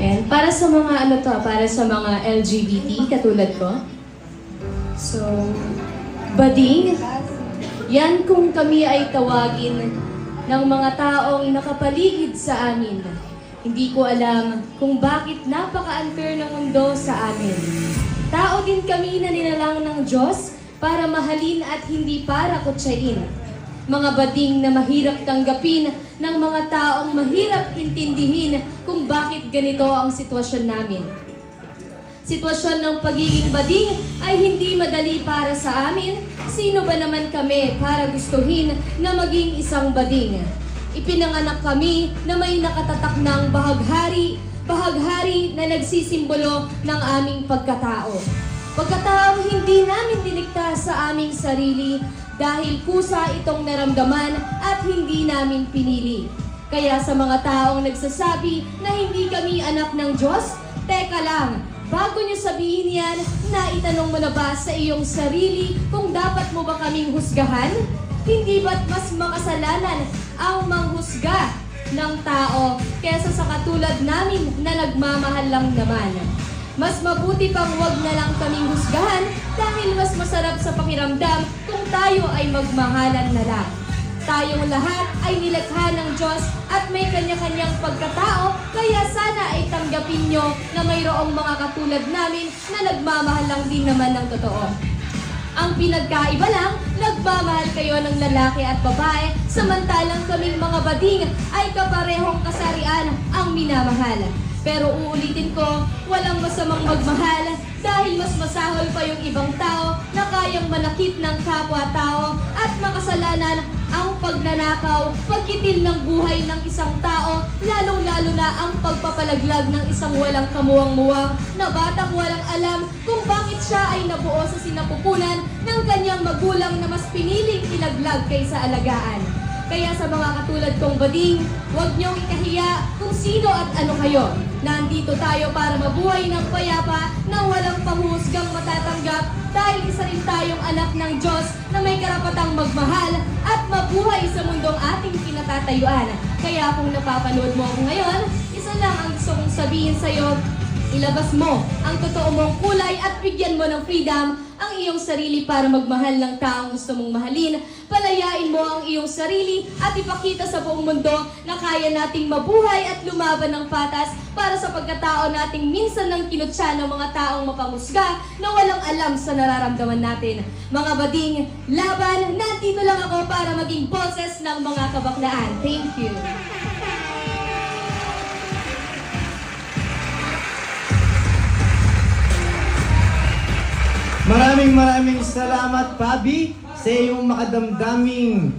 And para sa mga para sa mga LGBT katulad ko. So, bading, yan kung kami ay tawagin ng mga taong nakapaligid sa amin. Hindi ko alam kung bakit napaka-unfair ng mundo sa amin. Tao din kami na nilalang ng Diyos para mahalin at hindi para kutsain. Mga bading na mahirap tanggapin ng mga taong mahirap intindihin kung bakit ganito ang sitwasyon namin. Sitwasyon ng pagiging bading ay hindi madali para sa amin. Sino ba naman kami para gustuhin na maging isang bading? Ipinanganak kami na may nakatatak ng bahaghari na nagsisimbolo ng aming pagkatao. Pagkataong hindi namin dinikta sa aming sarili dahil kusa itong naramdaman at hindi namin pinili. Kaya sa mga taong nagsasabi na hindi kami anak ng Diyos, teka lang, bago nyo sabihin yan, naitanong mo na ba sa iyong sarili kung dapat mo ba kaming husgahan? Hindi ba't mas makasalanan ang manghusga ng tao kesa sa katulad namin na nagmamahal lang naman? Mas mabuti pang wag na lang kaming husgahan dahil mas masarap sa pakiramdam kung tayo ay magmahalan na lang. Tayong lahat ay nilikha ng Diyos at may kanya-kanyang pagkatao, kaya sana ay tanggapin nyo na mayroong mga katulad namin na nagmamahal lang din naman ng totoo. Ang pinagkaiba lang, nagmamahal kayo ng lalaki at babae, samantalang kaming mga bading ay kaparehong kasarian ang minamahal. Pero uulitin ko, walang masamang magmahal dahil mas masahol pa yung ibang tao na kayang manakit ng kapwa-tao at makasalanan ang pagnanakaw, pagkitil ng buhay ng isang tao, lalong-lalo na ang pagpapalaglag ng isang walang kamuwang-muwang na batang walang alam kung bakit siya ay nabuo sa sinapupunan ng kanyang magulang na mas piniling ilaglag kaysa alagaan. Kaya sa mga katulad kong bading, huwag niyong ikahiya kung sino at ano kayo. Nandito tayo para mabuhay ng payapa na walang panghuhusgang matatanggap dahil isa rin tayong anak ng Diyos na may karapatang magmahal at mabuhay sa mundong ating kinatatayuan. Kaya kung napapanood mo ako ngayon, isa lang ang gusto kong sabihin sa'yo, ilabas mo ang totoo mong kulay at bigyan mo ng freedom ang iyong sarili para magmahal ng taong gusto mong mahalin. Palayain mo ang iyong sarili at ipakita sa buong mundo na kaya nating mabuhay at lumaban ng patas para sa pagkatao nating minsan nang kinutsa ng mga taong mapangusga na walang alam sa nararamdaman natin. Mga bading, laban, nandito lang ako para maging boses ng mga kabaklaan. Thank you. Maraming salamat, Pabi, sa iyong makadamdaming